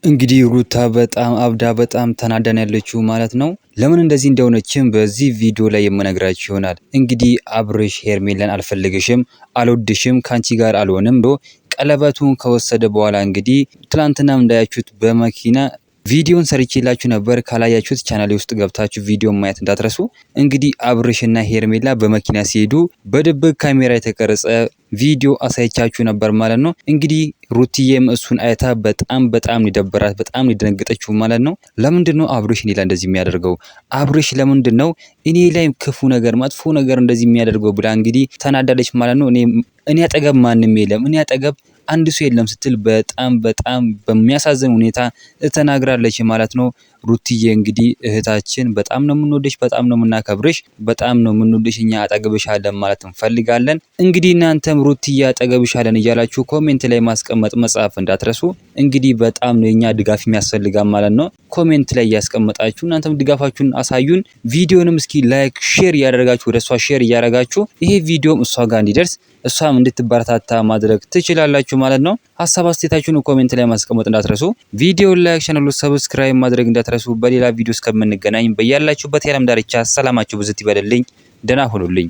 እንግዲህ ሩታ በጣም አብዳ በጣም ተናዳን ያለችው ማለት ነው። ለምን እንደዚህ እንደሆነችም በዚህ ቪዲዮ ላይ የምነግራችሁ ይሆናል። እንግዲህ አብርሽ ሄርሜላን አልፈልግሽም፣ አልወድሽም፣ ካንቺ ጋር አልሆንም ብሎ ቀለበቱን ከወሰደ በኋላ እንግዲህ ትላንትናም እንዳያችሁት በመኪና ቪዲዮን ሰርቼላችሁ ነበር። ካላያችሁት ቻናሌ ውስጥ ገብታችሁ ቪዲዮን ማየት እንዳትረሱ። እንግዲህ አብርሽና ሄርሜላ በመኪና ሲሄዱ በድብቅ ካሜራ የተቀረጸ ቪዲዮ አሳይቻችሁ ነበር ማለት ነው። እንግዲህ ሩትዬም እሱን አይታ በጣም ይደበራት፣ በጣም ይደነግጠችው ማለት ነው። ለምንድን ነው አብርሽ እኔ ላይ እንደዚህ የሚያደርገው? አብርሽ ለምንድን ነው እኔ ላይ ክፉ ነገር መጥፎ ነገር እንደዚህ የሚያደርገው ብላ እንግዲህ ተናዳለች ማለት ነው። እኔ አጠገብ ማንም የለም፣ እኔ አጠገብ አንድ ሰው የለም ስትል በጣም በሚያሳዝን ሁኔታ ተናግራለች ማለት ነው። ሩትዬ እንግዲህ እህታችን በጣም ነው የምንወደሽ፣ በጣም ነው የምናከብርሽ፣ በጣም ነው የምንወደሽ። እኛ አጠገብሻለን ማለት እንፈልጋለን። እንግዲህ እናንተም ሩትዬ አጠገብሻለን እያላችሁ ኮሜንት ላይ ማስቀመጥ መጻፍ እንዳትረሱ። እንግዲህ በጣም ነው የኛ ድጋፍ የሚያስፈልጋል ማለት ነው። ኮሜንት ላይ እያስቀመጣችሁ እናንተም ድጋፋችሁን አሳዩን። ቪዲዮንም እስኪ ላይክ ሼር እያደረጋችሁ ወደ እሷ ሼር እያደረጋችሁ ይሄ ቪዲዮም እሷ ጋር እንዲደርስ እሷም እንድትበረታታ ማድረግ ትችላላችሁ ማለት ነው። ሀሳብ አስተያየታችሁን ኮሜንት ላይ ማስቀመጥ እንዳትረሱ። ቪዲዮ ላይክ፣ ቻናሉን ሰብስክራይብ ማድረግ እንዳትረሱ። በሌላ ቪዲዮ እስከምንገናኝ በያላችሁበት የዓለም ዳርቻ ሰላማችሁ ብዝት ይበልልኝ። ደህና ሁኑልኝ።